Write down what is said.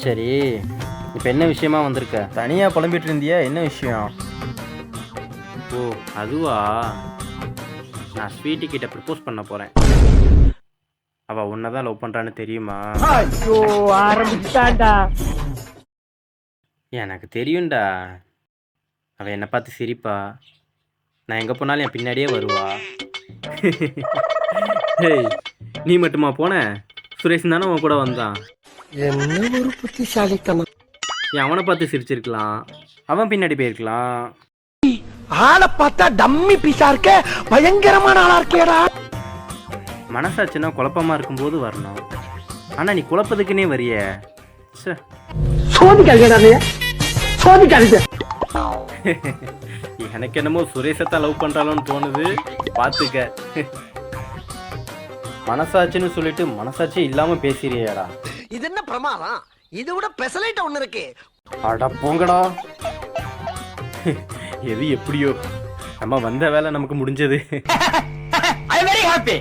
சரி, இப்போ என்ன விஷயமா வந்திருக்க? தனியாக புலம்பிட்டு இருந்தியா, என்ன விஷயம்? ஓ அதுவா, நான் ஸ்வீட்டி கிட்ட ப்ரப்போஸ் பண்ண போகிறேன். அவள் உன்னை தான் லவ் பண்ணுறான்னு தெரியுமா? ஐயோ ஆரம்பிச்சாண்டா. எனக்கு தெரியும்டா. அவள் என்னை பார்த்து சிரிப்பா, நான் எங்கே போனாலும் என் பின்னாடியே வருவா. ஹேய், நீ மட்டுமா போன? சுரேஷ் தானே உன் கூட வந்தான். என்ன ஒரு புத்திசாலித்தனம். நீ அவனை பார்த்து சிரிச்சிருக்கலாம், அவன் பின்னாடி போயிருக்கலாம். ஆளை பார்த்தா டம்மி பீஸா இருக்க, பயங்கரமான ஆளா இருக்கேடா. மனசாச்சுன்னா குழப்பமா இருக்கும்போது வரணும், ஆனால் நீ குழப்பத்துக்குன்னே வரிய. சோதிக்காதீங்க, சோதிக்காதீங்க. எனக்கு என்னமோ சுரேஷத்தான் லவ் பண்றாளோன்னு தோணுது, பார்த்துக்க. மனசாட்சின்னு சொல்லிட்டு மனசாட்சி இல்லாம பேசுறியாடா. இது என்ன பிரமாதம்? இது விட பெசலைட் ஒண்ணு இருக்கு. அட போங்கடா. எது எப்படியோ, நம்ம வந்த வேலை நமக்கு முடிஞ்சது. I am very happy.